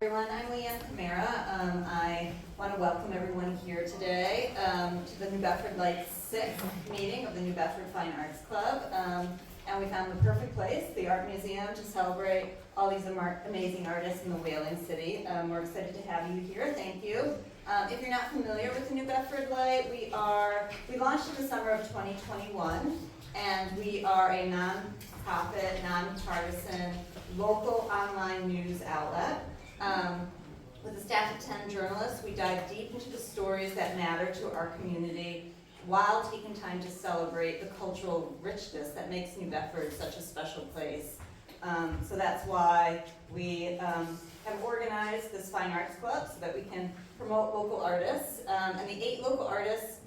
Everyone, I'm Leanne Camara. I want to welcome everyone here today to the New Bedford Light 6th meeting of the New Bedford Fine Arts Club. And we found the perfect place, the Art Museum, to celebrate all these amazing artists in the Whaling City. We're excited to have you here. Thank you. If you're not familiar with the New Bedford Light, we launched in the summer of 2021, and we are a non-profit, non-partisan, local online news outlet. With a staff of 10 journalists, we dive deep into the stories that matter to our community while taking time to celebrate the cultural richness that makes New Bedford such a special place. So that's why we have organized this Fine Arts Club so that we can promote local artists. And the 8 local artists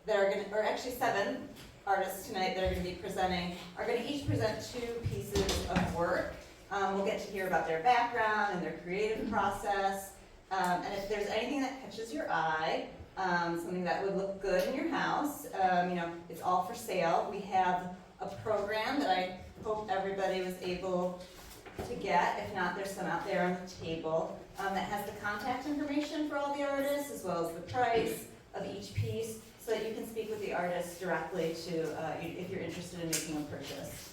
that are going to, or actually 7 artists tonight that are going to be presenting, are going to each present 2 pieces of work. We'll get to hear about their background and their creative process. And if there's anything that catches your eye, something that would look good in your house, it's all for sale. We have a program that I hope everybody was able to get. If not, there's some out there on the table that has the contact information for all the artists, as well as the price of each piece, so that you can speak with the artist directly if you're interested in making a purchase.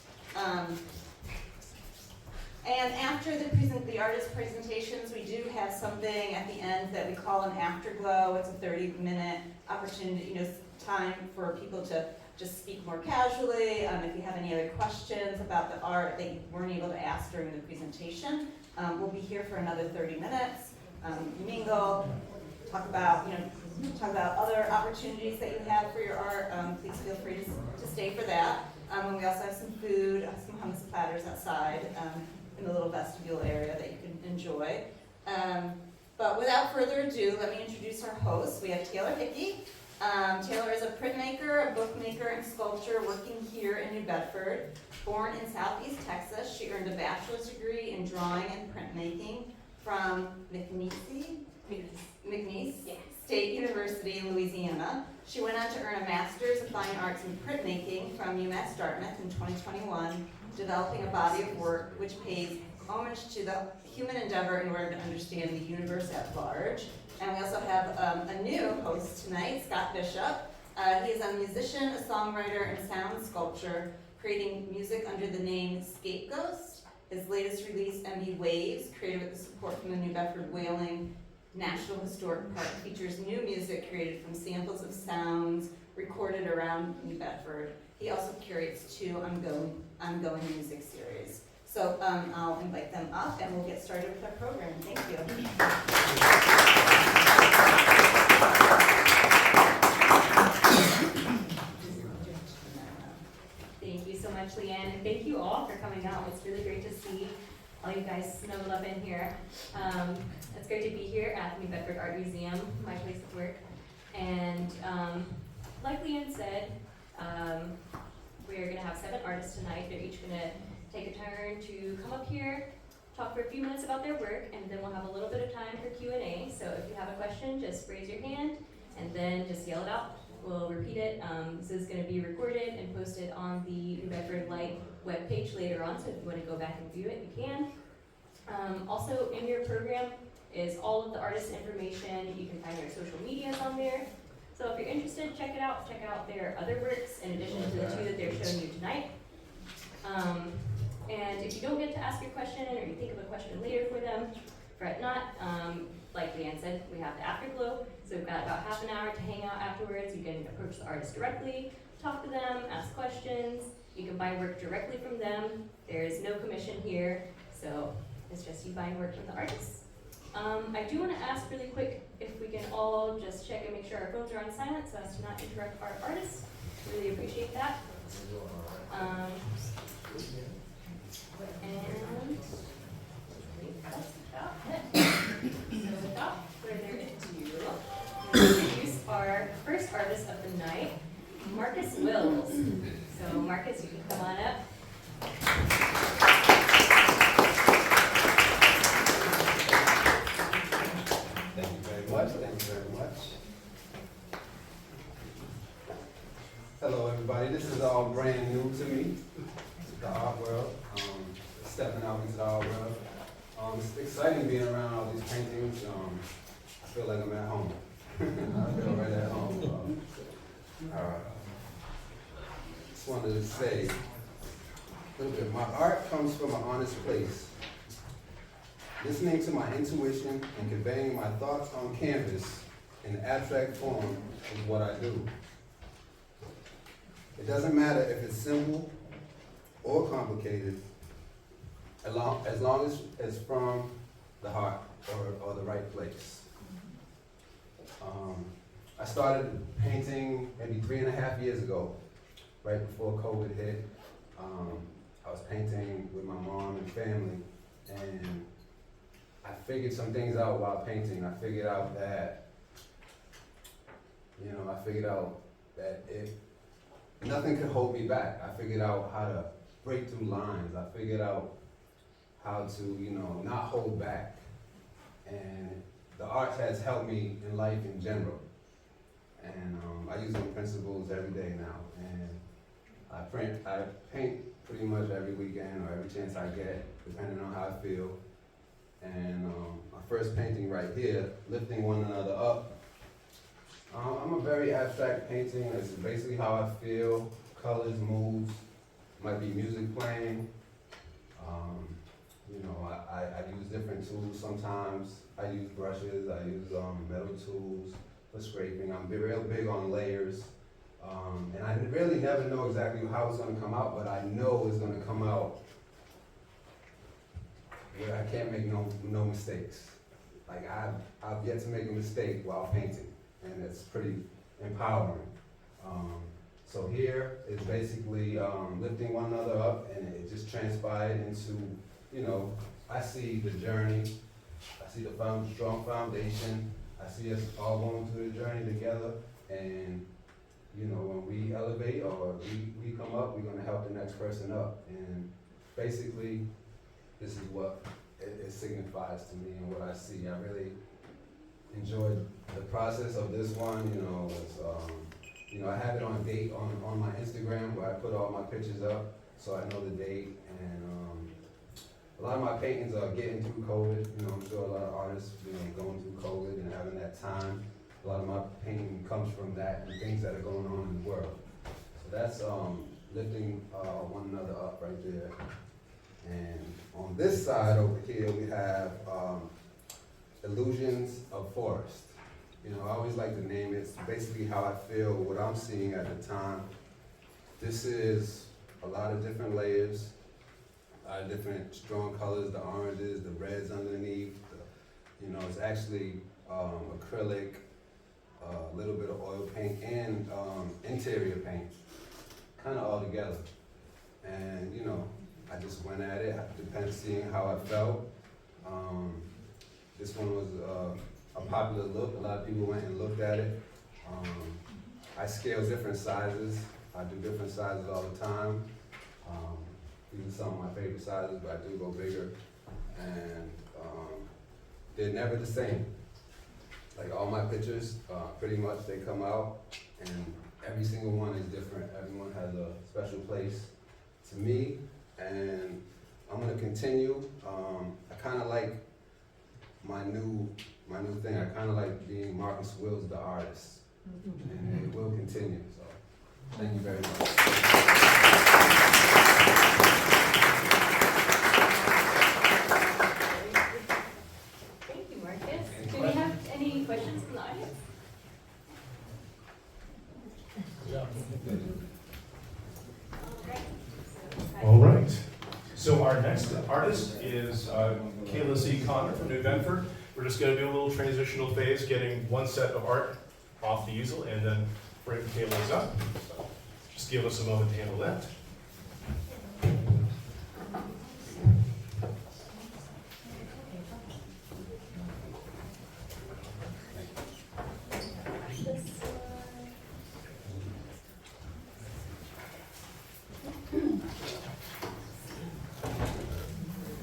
And after the artist presentations, we do have something at the end that we call an afterglow. It's a 30-minute opportunity, time for people to just speak more casually. If you have any other questions about the art that you weren't able to ask during the presentation, we'll be here for another 30 minutes. Mingle, talk about other opportunities that you have for your art. Please feel free to stay for that. And we also have some food, some hummus platters outside. In the little vestibule area that you can enjoy. But without further ado, let me introduce our hosts. We have Taylor Hickey. Taylor is a printmaker, a bookmaker, and sculptor working here in New Bedford. Born in Southeast Texas, she earned a bachelor's degree in drawing and printmaking from McNeese State University in Louisiana. She went on to earn a master's of fine arts in printmaking from UMass Dartmouth in 2021. Developing a body of work which pays homage to the human endeavor in order to understand the universe at large. And we also have a new host tonight, Scott Bishop. He is a musician, a songwriter, and sound sculptor, creating music under the name Scapegoat. His latest release, MB Waves, created with the support from the New Bedford Whaling National Historic Park, features new music created from samples of sounds recorded around New Bedford. He also curates 2 ongoing music series. So I'll invite them up and we'll get started with our program. Thank you. Thank you so much, Leanne, and thank you all for coming out. It's really great to see all you guys snuggled up in here. It's great to be here at the New Bedford Art Museum, my place of work. And like Leanne said, we're going to have 7 artists tonight. They're each going to take a turn to come up here, talk for a few minutes about their work, and then we'll have a little bit of time for Q&A. So if you have a question, just raise your hand and then just yell it out. We'll repeat it. This is going to be recorded and posted on the New Bedford Light webpage later on, so if you want to go back and view it, you can. Also in your program is all of the artist information. You can find their social medias on there. So if you're interested, check it out. Check out their other works in addition to the 2 that they're showing you tonight. And if you don't get to ask your question or you think of a question later for them, fret not. Like Leanne said, we have the afterglow. So we've got about half an hour to hang out afterwards. You can approach the artist directly, talk to them, ask questions. You can buy work directly from them. There is no commission here, so it's just you buying work from the artists. I do want to ask really quick if we can all just check and make sure our phones are on silent so as to not interrupt our artists. Really appreciate that. And that's about it. So without further ado, we'll introduce our first artist of the night, Marcus Wills. So Marcus, you can come on up. Thank you very much. Hello, everybody. This is all brand new to me, the art world. Stepping out into the art world. It's exciting being around all these painters just wanted to say a little bit. My art comes from an honest place. Listening to my intuition and conveying my thoughts on canvas in abstract form is what I do. It doesn't matter if it's simple or complicated, as long as it's from the heart or the right place. I started painting maybe 3.5 years ago, right before COVID hit. I was painting with my mom and family, and I figured some things out while painting. I figured out that if nothing could hold me back. I figured out how to break through lines. I figured out how to, not hold back. And the arts has helped me in life in general. And I use them principles every day now. And I paint pretty much every weekend or every chance I get, depending on how I feel. And my first painting right here, Lifting One Another Up. I'm a very abstract painting. It's basically how I feel, colors, moods, might be music playing. I use different tools sometimes. I use brushes, I use metal tools for scraping. I'm real big on layers. And I really never know exactly how it's gonna come out, but I know it's gonna come out where I can't make no mistakes. Like I've yet to make a mistake while painting, and it's pretty empowering. So here is basically lifting one another up, and it just transpired into, I see the journey, I see the strong foundation, I see us all going through the journey together, and when we elevate or we come up, we're gonna help the next person up. And basically, this is what it signifies to me and what I see. I really enjoyed the process of this one. I have it on date on my Instagram where I put all my pictures up, so I know the date. And a lot of my paintings are getting through COVID. I'm sure a lot of artists, going through COVID and having that time. A lot of my painting comes from that and things that are going on in the world. So that's lifting one another up right there. And on this side over here, we have Illusions of Forest. I always like to name it. It's basically how I feel, what I'm seeing at the time. This is a lot of different layers, different strong colors, the oranges, the reds underneath. It's actually acrylic, a little bit of oil paint, and interior paint, kind of all together. And I just went at it, seeing how I felt. This one was a popular look. A lot of people went and looked at it. I scale different sizes. I do different sizes all the time. These are some of my favorite sizes, but I do go bigger. And they're never the same. Like all my pictures, pretty much they come out, and every single one is different. Everyone has a special place to me, and I'm gonna continue. I kind of like my new thing. I kind of like being Marcus Wills, the artist, and it will continue. So, thank you very much. Thank you, Marcus. Do we have any questions from the audience? All right. So our next artist is Kayla C. Connor from New Bedford. We're just going to do a little transitional phase, getting one set of art off the easel, and then bring Kayla's up. So just give us a moment to handle that.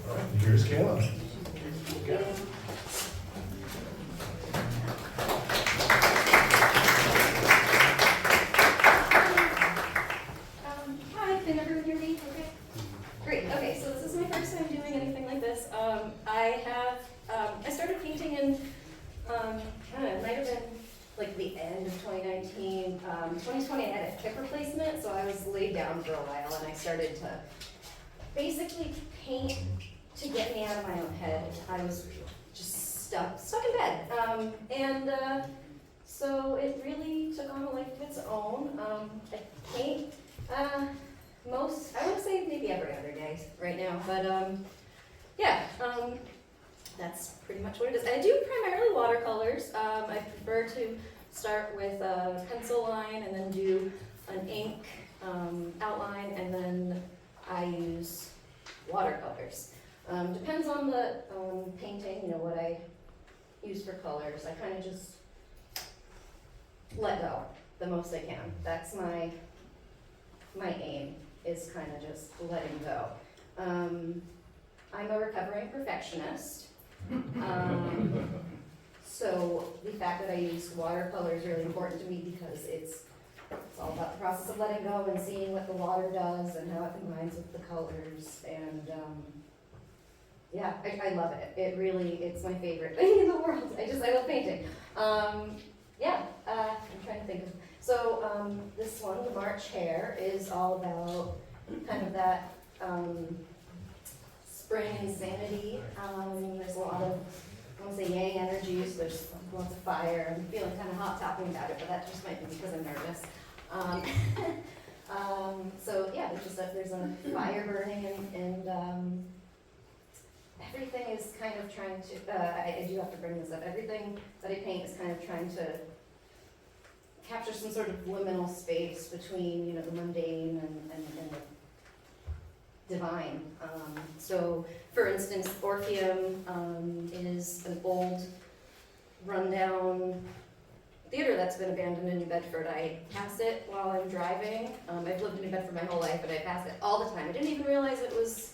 All right, here's Kayla. Okay. Hi, can everyone hear me? Okay. Great. Okay, so this is my first time doing anything like this. I started painting in, it might have been like the end of 2019, in 2020 I had a hip replacement, so I was laid down for a while, and I started to basically paint to get me out of my own head. I was just stuck in bed. So it really took on a life of its own. I paint I would say maybe every other day right now, but that's pretty much what it is. I do primarily watercolors. I prefer to start with a pencil line and then do an ink outline, and then I use watercolors. Depends on the painting, what I use for colors. I kind of just let go the most I can. That's my aim, is kind of just letting go. I'm a recovering perfectionist. So the fact that I use watercolor is really important to me, because it's all about the process of letting go and seeing what the water does and how it combines with the colors. And I love it. It's my favorite thing in the world. I love painting. I'm trying to think of. So this one, the March Hare, is all about kind of that spring insanity. There's a lot of, I want to say, yang energies. There's lots of fire. I'm feeling kind of hot talking about it, but that just might be because I'm nervous. There's a fire burning, and everything is kind of trying to, I do have to bring this up, everything that I paint is kind of trying to capture some sort of liminal space between, the mundane and the divine. So, for instance, Orpheum is an old, rundown theater that's been abandoned in New Bedford. I pass it while I'm driving. I've lived in New Bedford my whole life, but I pass it all the time. I didn't even realize it was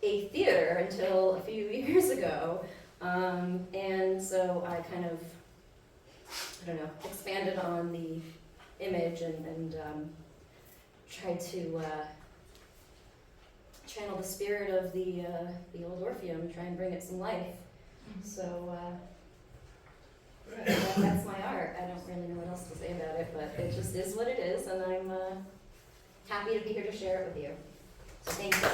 a theater until a few years ago. And so I kind of, expanded on the image and tried to channel the spirit of the old Orpheum, try and bring it some life. So that's my art. I don't really know what else to say about it, but it just is what it is, and I'm happy to be here to share it with you. So thank you.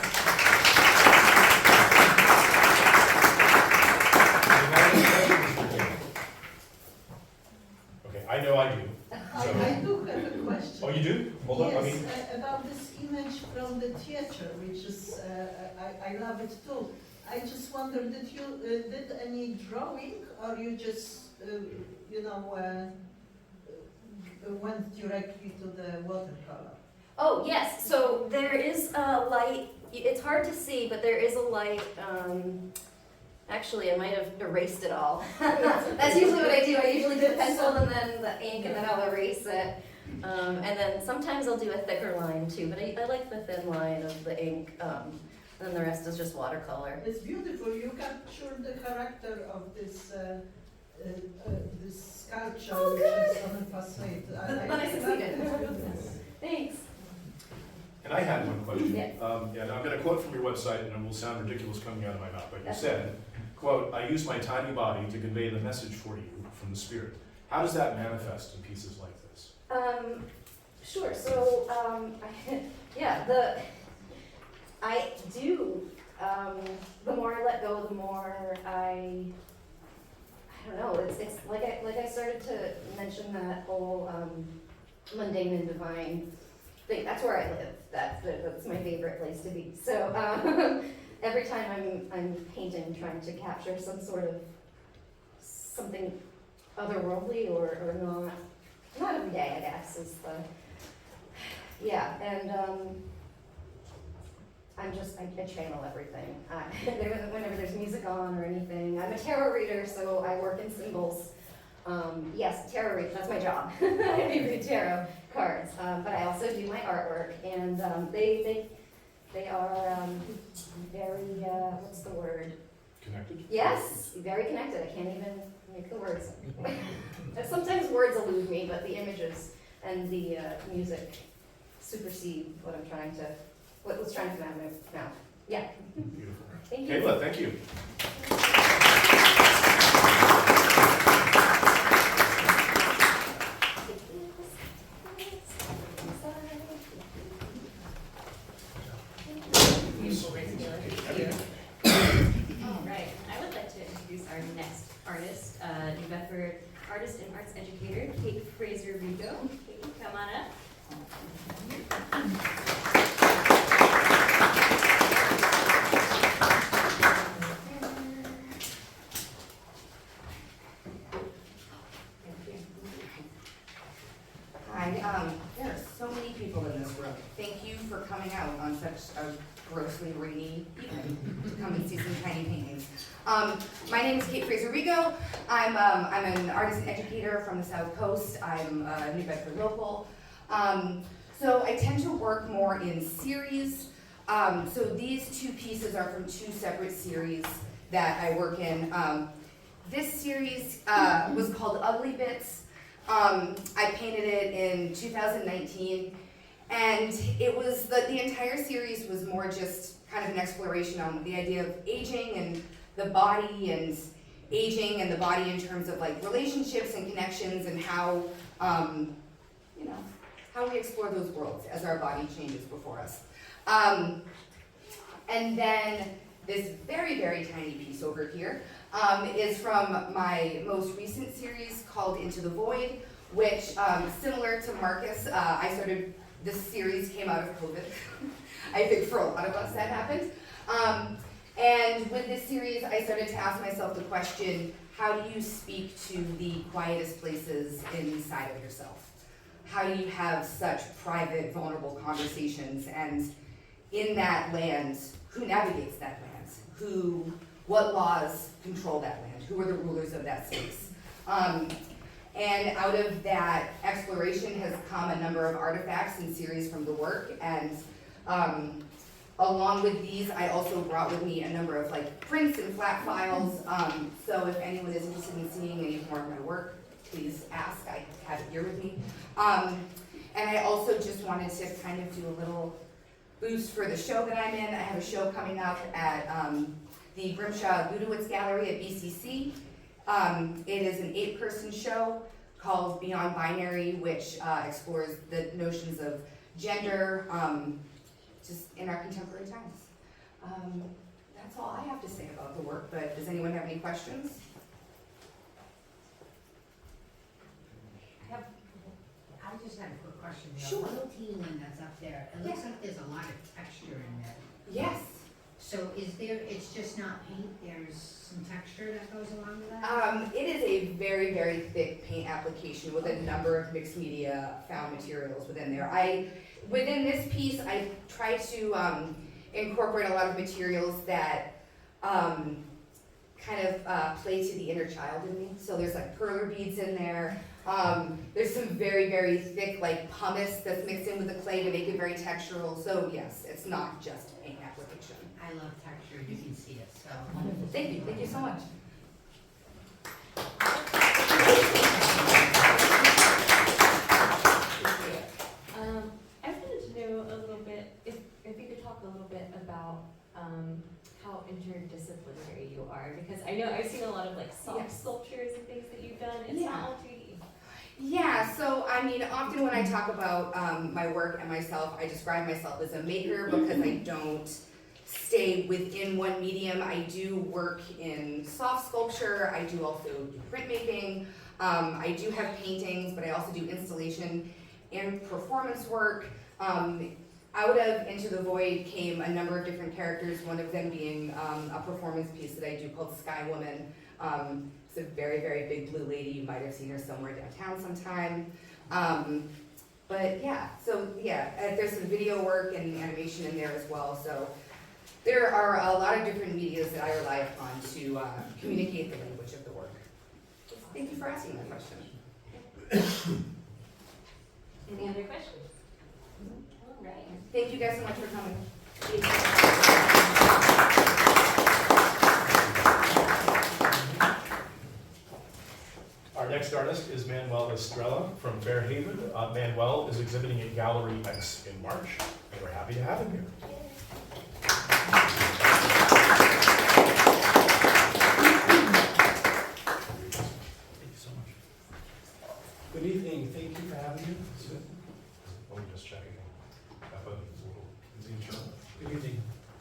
Okay, I know I do. I do have a question. Oh, you do? Hold on, let me. Yes, about this image from the theater, which is, I love it too. I just wonder, did you did any drawing, or you just, went directly to the watercolor? Oh, yes, so there is a light, it's hard to see, but there is a light, actually I might have erased it all. That's usually what I do. I usually do the pencil and then the ink, and then I'll erase it. And then sometimes I'll do a thicker line too, but I like the thin line of the ink, and then the rest is just watercolor. It's beautiful. You captured the character of this this sculpture, Oh, which is on the facade. I succeeded. Yes. Thanks. And I had one question. Yeah. And I'm going to quote from your website, and it will sound ridiculous coming out of my mouth, but you That's said, quote, "I use my tiny body to convey the message for you from the Spirit." How does that manifest in pieces like this? Sure. So, I do. The more I let go, the more I don't know. It's like I started to mention that whole mundane and divine thing. That's where I live. That's my favorite place to be. So every time I'm painting, trying to capture some sort of something otherworldly or not every day, I guess, is the I channel everything. Whenever there's music on or anything. I'm a tarot reader, so I work in symbols. Yes, tarot reader, that's my job. I read tarot cards, but I also do my artwork, and they are very, what's the word? Connected? Yes, very connected. I can't even make the words. Sometimes words elude me, but the images and the music supersede what was trying to come out of my mouth. Yeah. Beautiful. Thank you. Kayla, thank you. our next artist, New Bedford artist and arts educator, Kate Fraser-Rigo. Kate, come on up. Hi, there are so many people in this room. Thank you for coming out on such a grossly rainy evening to come and see some tiny paintings. My name is Kate Fraser-Rigo. I'm an artist and educator from the South Coast. I'm a New Bedford local. So I tend to work more in series. So these two pieces are from two separate series that I work in. This series was called Ugly Bits. I painted it in 2019, and it was, the entire series was more just kind of an exploration on the idea of aging and the body, and aging and the body in terms of like relationships and connections, and how, you know, how we explore those worlds as our body changes before us. And then this very, very tiny piece over here is from my most recent series called Into the Void, which, similar to Marcus, this series came out of COVID. I think for a lot of us that happened. And with this series, I started to ask myself the question, how do you speak to the quietest places inside of yourself? How do you have such private, vulnerable conversations? And in that land, who navigates that land? What laws control that land? Who are the rulers of that space? And out of that exploration has come a number of artifacts and series from the work, and along with these, I also brought with me a number of like prints and flat files, so if anyone is interested in seeing any more of my work, please ask. I have it here with me. And I also just wanted to kind of do a little boost for the show that I'm in. I have a show coming up at the Grimshaw Ludowitz Gallery at BCC. It is an 8-person show called Beyond Binary, which explores the notions of gender just in our contemporary times. That's all I have to say about the work, but does anyone have any questions? I just had a quick question. Sure. The little teeny one that's up there, it looks like there's a lot of texture in there. Yes. So it's just not paint, there's some texture that goes along with that? It is a very, very thick paint application with a number of mixed media found materials within there. Within this piece, I try to incorporate a lot of materials that kind of play to the inner child in me. So there's like perler beads in there. There's some very, very thick like pumice that's mixed in with the clay to make it very textural. So yes, it's not just a paint application. I love texture, you can see it, so. Thank you so much. I wanted to know a little bit, if you could talk a little bit about how interdisciplinary you are, because I know I've seen a lot of like soft sculptures and things that you've done. It's not all 3D. Yeah, so I mean, often when I talk about my work and myself, I describe myself as a maker because I don't stay within one medium. I do work in soft sculpture, I do also do printmaking, I do have paintings, but I also do installation and performance work. Out of Into the Void came a number of different characters, one of them being a performance piece that I do called Sky Woman. It's a very, very big blue lady. You might have seen her somewhere downtown sometime. But yeah, so yeah, there's some video work and animation in there as well. So there are a lot of different medias that I rely upon to communicate the language of the work. Thank you for asking that question. Any other questions? All right. Thank you guys so much for coming. Our next artist is Manuel Estrella from Fairhaven. Manuel is exhibiting at Gallery X in March, and we're happy to have him here. Thank you so much. Good evening, thank you for having me. Let me just check again. That button is a little, is he sure? Good evening,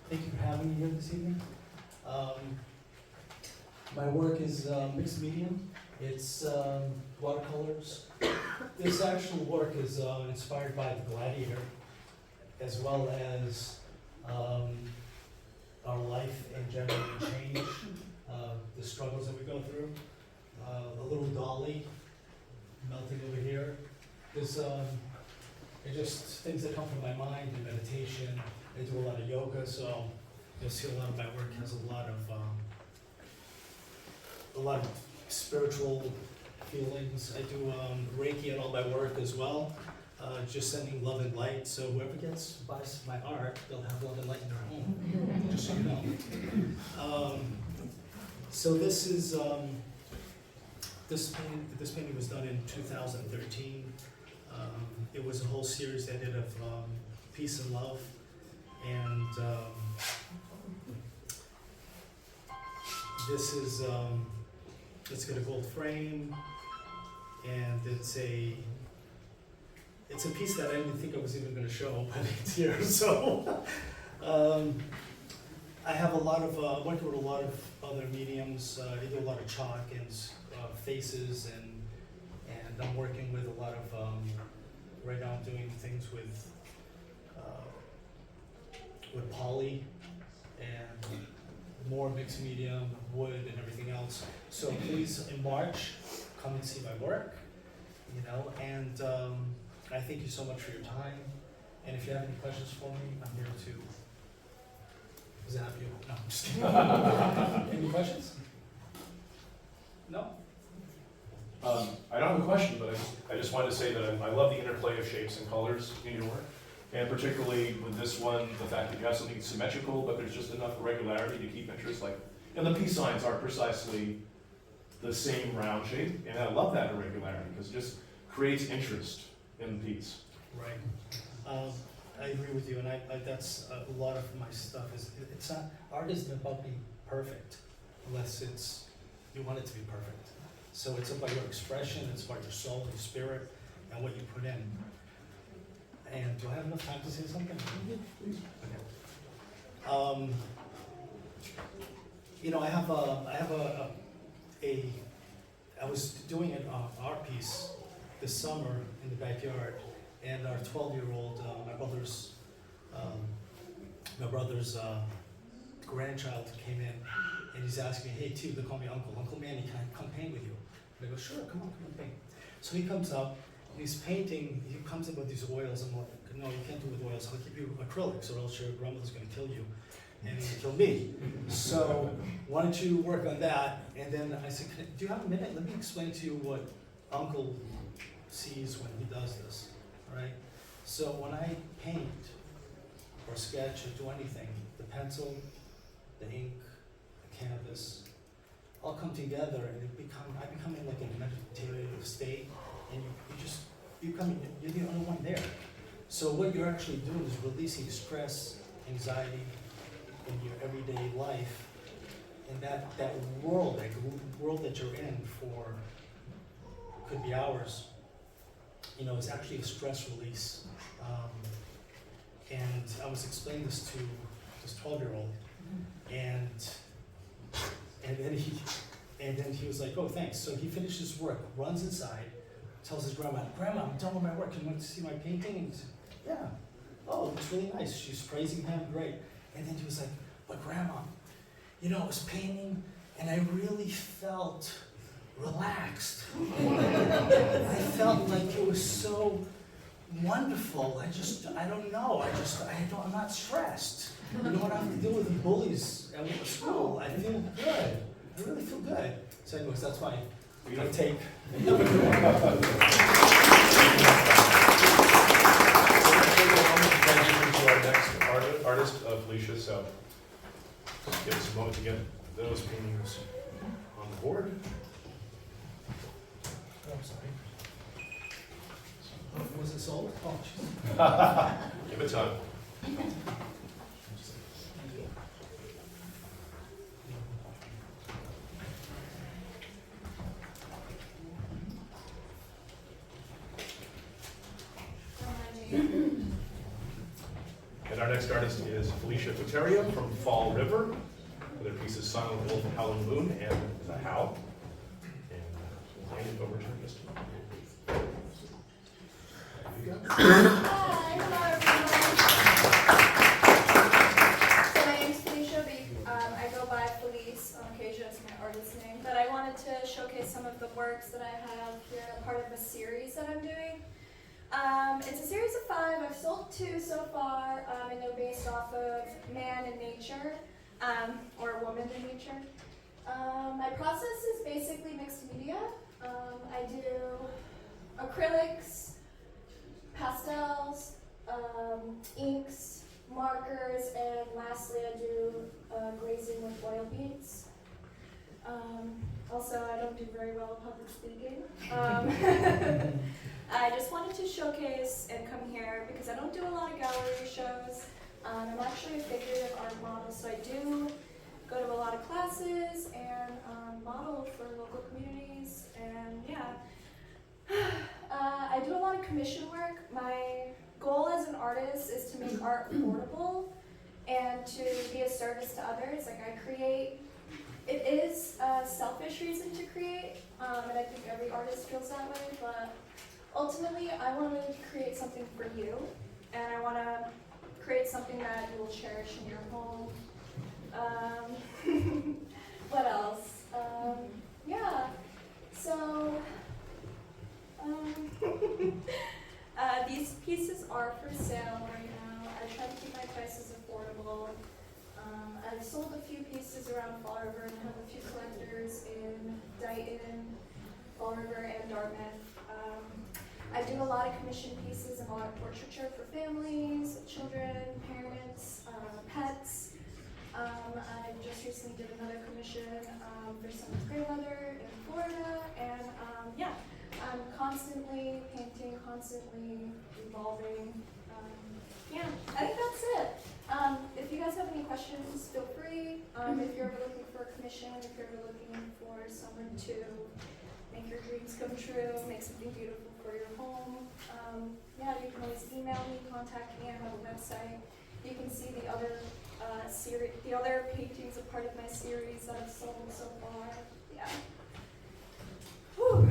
thank you for having me here this evening. My work is mixed medium. It's watercolors. This actual work is inspired by The Gladiator, as well as our life in general and change, the struggles that we go through. A little dolly melting over here. There's it's just things that come from my mind and meditation. I do a lot of yoga, so you'll see a lot of my work has a lot of spiritual feelings. I do Reiki in all my work as well, just sending love and light. So whoever buys my art, they'll have love and light in their home, just so you know. So this is, this painting was done in 2013. It was a whole series I did of peace and love. And this is, it's got a gold frame, and it's a piece that I didn't think I was even going to show, but it's here. So I have a lot of, went through a lot of other mediums. I do a lot of chalk and faces, and I'm working with a lot of, right now I'm doing things with poly and more mixed medium, wood and everything else. So please, in March, come and see my work, you know, and I thank you so much for your time. And if you have any questions for me, I'm here to zap you. No, I'm just kidding. Any questions? No? I don't have a question, but I just wanted to say that I love the interplay of shapes and colors in your work. And particularly with this one, the fact that you have something symmetrical, but there's just enough regularity to keep interest. Like, and the peace signs are precisely the same round shape, and I love that irregularity because it just creates interest in the piece. Right. I agree with you, and I that's a lot of my stuff is, it's not, art isn't about being perfect, unless you want it to be perfect. So it's about your expression, it's about your soul, your spirit, and what you put in. And do I have enough time to say something? Okay. You know, I was doing an art piece this summer in the backyard, and our 12-year-old, my brother's grandchild came in, and he's asking me, hey, T, they call me Uncle Manny, can I come paint with you? And I go, sure, come on paint. So he comes up, and he's painting, he comes in with these oils. I'm like, no, you can't do it with oils, I'll give you acrylics, or else your grandmother's gonna kill you, and he's gonna kill me. So why don't you work on that? And then I said, do you have a minute? Let me explain to you what Uncle sees when he does this, all right? So when I paint, or sketch, or do anything, the pencil, the ink, the canvas, all come together, and I become in like a meditative state, and you're the only one there. So what you're actually doing is releasing stress, anxiety in your everyday life, and that world that you're in for, could be hours, you know, is actually a stress release. And I was explaining this to this 12-year-old, and then he was like, oh, thanks. So he finished his work, runs inside, tells his grandma, Grandma, I'm done with my work. Can you want to see my painting? And he said, yeah. Oh, it looks really nice. She's praising him, great. And then he was like, but Grandma, you know, I was painting, and I really felt relaxed. I felt like it was so wonderful. I don't know. I'm not stressed. You know what I have to deal with the bullies at school? I feel good. I really feel good. So anyways, that's my take. To our next artist, Felicia. So just give us a moment to get those paintings on the board. Oh, I'm sorry. Was it sold? Oh, jeez. Give it time. And our next artist is Felicia Futerio from Fall River. Their piece is Silent Wolf, Howling Moon, and is a Hal. And we'll hand it over to Mr. There you go. Hi, hello everyone. So my name's Felicia, but I go by Felice on occasion, it's my artist name. But I wanted to showcase some of the works that I have here, part of a series that I'm doing. It's a series of 5. I've sold 2 so far, and they're based off of man and nature, or woman and nature. My process is basically mixed media. I do acrylics, pastels, inks, markers, and lastly I do glazing with oil paints. Also, I don't do very well at public speaking. I just wanted to showcase and come here because I don't do a lot of gallery shows. I'm actually a figurative art model, so I do go to a lot of classes and model for local communities, and yeah. I do a lot of commission work. My goal as an artist is to make art affordable and to be a service to others. Like I create, it is a selfish reason to create, and I think every artist feels that way, but ultimately I wanted to create something for you, and I want to create something that you will cherish in your home. What else? Yeah, so these pieces are for sale right now. I try to keep my prices affordable. I've sold a few pieces around Fall River and have a few collectors in Dighton, Fall River, and Dartmouth. I do a lot of commission pieces and a lot of portraiture for families, children, parents, pets. I just recently did another commission for someone's grandmother in Florida, and yeah, I'm constantly painting, constantly evolving. Yeah, I think that's it. If you guys have any questions, feel free. If you're ever looking for a commission, if you're ever looking for someone to make your dreams come true, make something beautiful for your home, yeah, you can always email me, contact me. I have a website. You can see the other the other paintings are part of my series that I've sold so far. Yeah. Whew.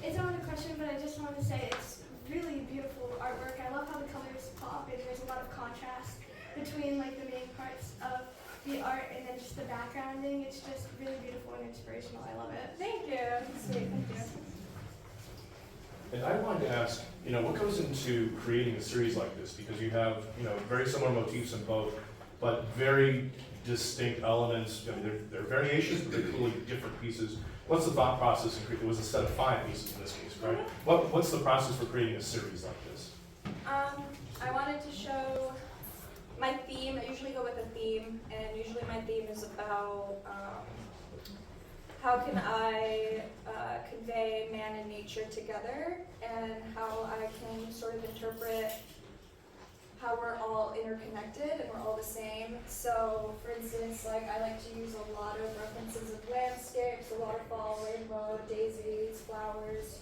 It's not a question, but I just want to say it's really beautiful artwork. I love how the colors pop and there's a lot of contrast between like the main parts of the art and then just the backgrounding. It's just really beautiful and inspirational. I love it. Thank you. Sweet, thank you. And I wanted to ask, what goes into creating a series like this? Because you have, very similar motifs in both, but very distinct elements. I mean, there are variations, but they're clearly different pieces. What's the thought process in creating? It was a set of 5 pieces in this case, right? What's the process for creating a series like this? I wanted to show my theme. I usually go with a theme, and usually my theme is about how can I convey man and nature together, and how I can sort of interpret how we're all interconnected and we're all the same. So, for instance, like I like to use a lot of references of landscapes, a waterfall, rainbow, daisies, flowers,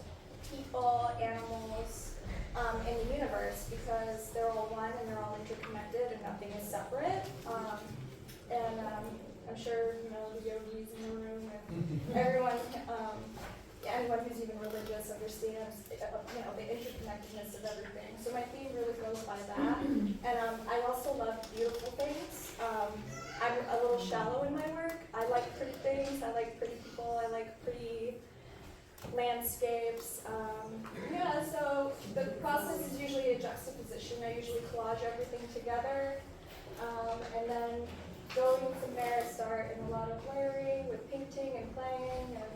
people, animals, in the universe, because they're all one and they're all interconnected and nothing is separate. I'm sure the yogis in the room and everyone, anyone who's even religious understands the interconnectedness of everything. So my theme really goes by that. And I also love beautiful things. I'm a little shallow in my work. I like pretty things. I like pretty people. I like pretty landscapes. So the process is usually a juxtaposition. I usually collage everything together, and then going from there, I start in a lot of layering with painting and playing. And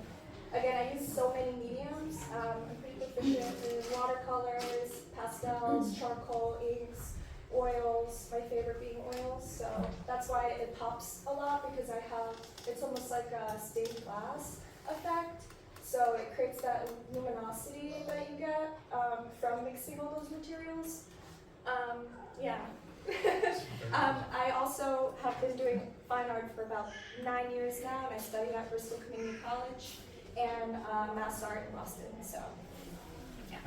again, I use so many mediums. I'm pretty proficient in watercolors, pastels, charcoal, inks, oils. My favorite being oils. So that's why it pops a lot, because it's almost like a stained glass effect. So it creates that luminosity that you get from mixing all those materials. I also have been doing fine art for about 9 years now, and I studied at Bristol Community College and mass art in Boston. So, yeah.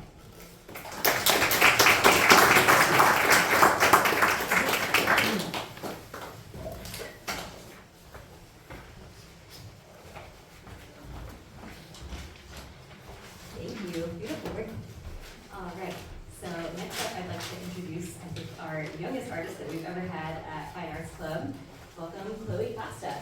had at Fine Arts Club. Welcome, Chloe Costa.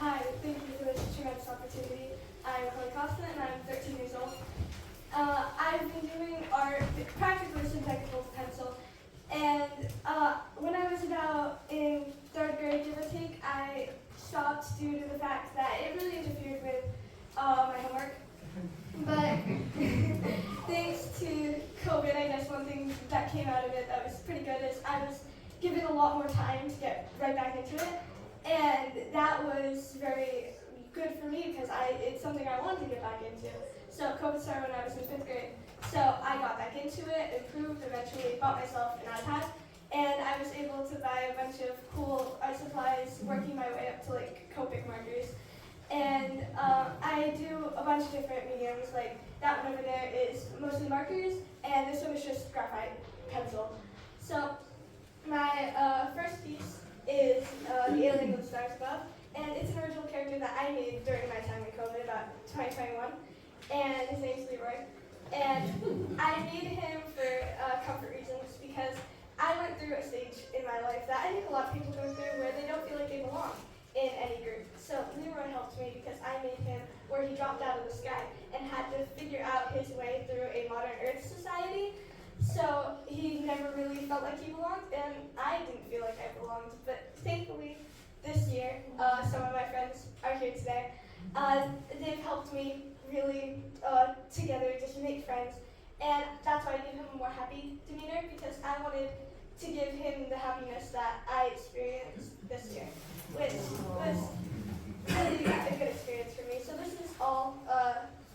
Hi, thank you for this tremendous opportunity. I'm Chloe Costa and I'm 13 years old. I've been doing art practically since I could hold a pencil. And when I was about in 3rd grade, give or take, I stopped due to the fact that it really interfered with my homework. But thanks to COVID, I guess one thing that came out of it that was pretty good is I was given a lot more time to get right back into it. And that was very good for me because it's something I wanted to get back into. So COVID started when I was in 5th grade. So I got back into it, improved, eventually bought myself an iPad, and I was able to buy a bunch of cool art supplies, working my way up to like Copic markers. And I do a bunch of different mediums, like that one over there is mostly markers, and this one is just graphite pencil. So my first piece is The Alien with the Stars Above, and it's an original character that I made during my time in COVID, about 2021, and his name's Leroy. And I made him for comfort reasons because I went through a stage in my life that I think a lot of people go through where they don't feel like they belong in any group. So Leroy helped me because I made him where he dropped out of the sky and had to figure out his way through a modern Earth society. So he never really felt like he belonged, and I didn't feel like I belonged. But thankfully, this year, some of my friends are here today. They've helped me really together just make friends, and that's why I gave him a more happy demeanor, because I wanted to give him the happiness that I experienced this year, which was really a good experience for me. So this is all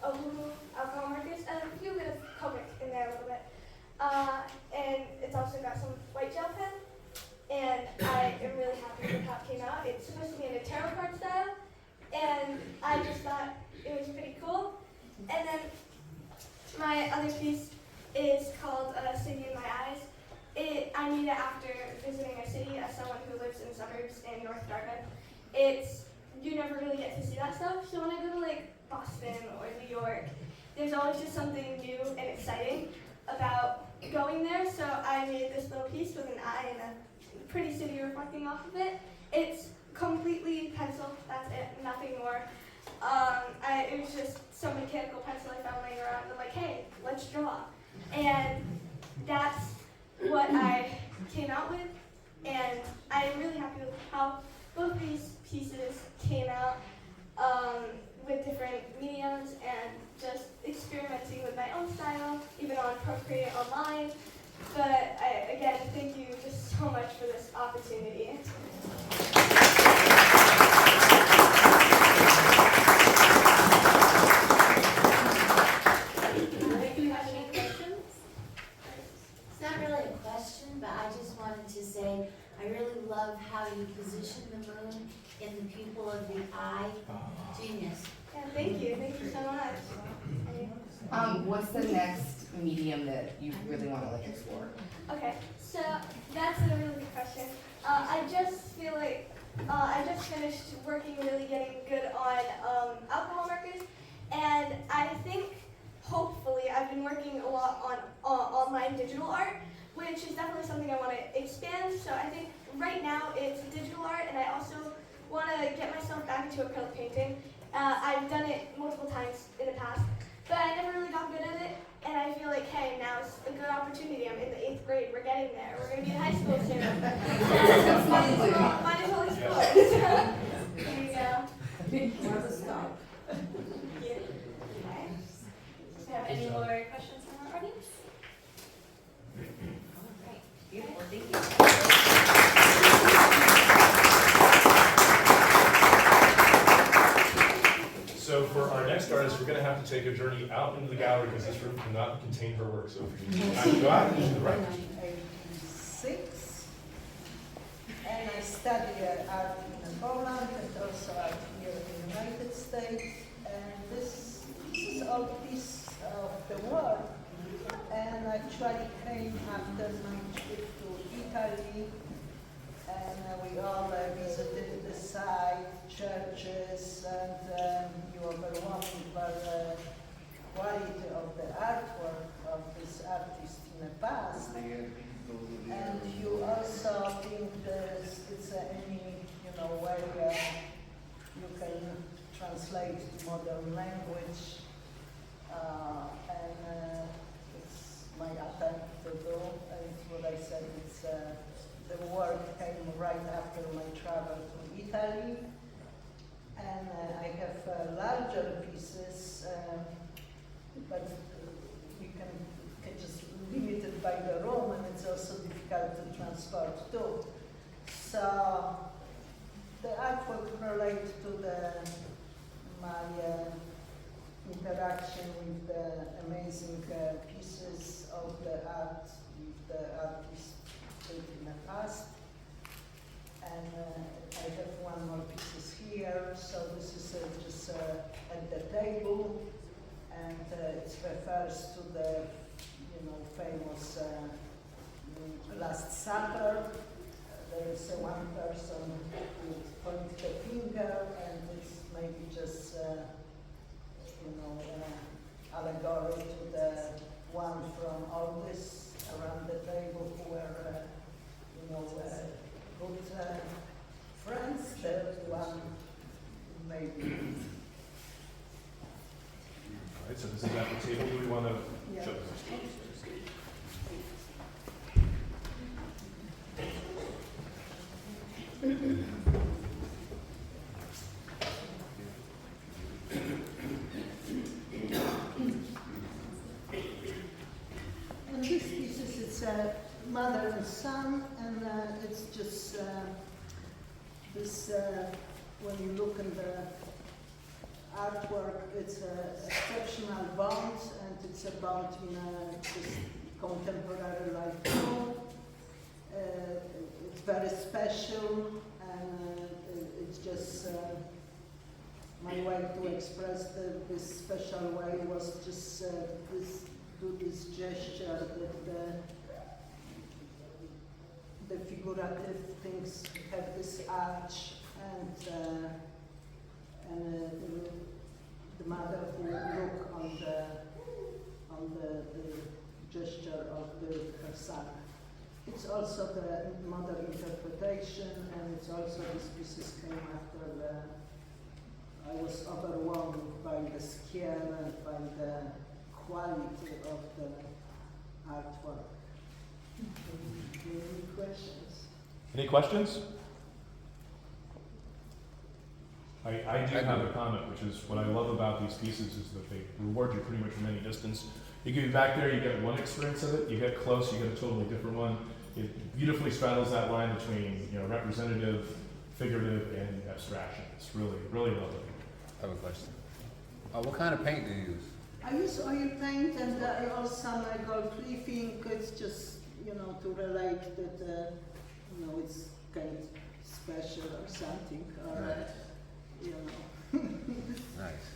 aluminum alcohol markers and a few bit of Copic in there a little bit. And it's also got some white gel pen, and I am really happy with how it came out. It's supposed to be in a tarot card style, and I just thought it was pretty cool. And then my other piece is called City in My Eyes. I made it after visiting a city as someone who lives in suburbs in North Dartmouth. You never really get to see that stuff, so when I go to like Boston or New York, there's always just something new and exciting about going there. So I made this little piece with an eye and a pretty city reflecting off of it. It's completely pencil, that's it, nothing more. It was just some mechanical pencil I found laying around, and I'm like, hey, let's draw. And that's what I came out with, and I'm really happy with how both these pieces came out with different mediums and just experimenting with my own style, even on Procreate Online. But again, thank you just so much for this opportunity. It's not really a question, but I just wanted to say I really love how you position the moon in the pupil of the eye. Genius. Yeah, thank you so much. What's the next medium that you really want to like explore? Okay, so that's a really good question. I just feel like I just finished working, really getting good on alcohol markers, and I think hopefully I've been working a lot on online digital art, which is definitely something I want to expand. So I think right now it's digital art, and I also want to get myself back into acrylic painting. I've done it multiple times in the past, but I never really got good at it. And I feel like, hey, now is a good opportunity. I'm in the 8th grade. We're getting there. We're going to be in high school soon. So might as well explore. So, there you go. Where's the stop? Yeah. Okay. Do you have any more questions from our audience? Great. Beautiful, thank you. So for our next artist, we're going to have to take a journey out into the gallery because this room cannot contain her work. So if you go out and to the right. 6, and I study art in Poland and also art here in the United States. And this is all piece of the work. And actually came after my trip to Italy, and we all visited the site, churches, and you overwhelmed by So the artwork relates to my interaction with the amazing pieces of the art with the artist did in the past. And I have one more pieces here. So this is just at the table, and it refers to the famous Last Supper. There is one person who points the finger, and it's maybe just allegory to the one from all this around the table who were good friends. The one maybe. All right, so this is at the table. Do we want to Yeah. show this? And this piece it's a mother and son, and it's just this. When you look in the artwork, it's an exceptional bond, and it's a bond in this contemporary life too. It's very special, and it's just my way to express this special way was just do this gesture that the figurative things have this arch, and the mother who look on the gesture of her son. It's also the modern interpretation, and it's also these pieces came after I was overwhelmed by the scale and by the quality of the artwork. Any questions? Any questions? I do have a comment, which is what I love about these pieces is that they reward you pretty much from any distance. You get back there, you get one experience of it. You get close, you get a totally different one. It beautifully straddles that line between representative, figurative, and abstraction. It's really, really lovely. I have a question. What kind of paint do you use? I use oil paint, and I also like gold leafing. It's just to relate that it's kind of special or something, or Nice. Nice.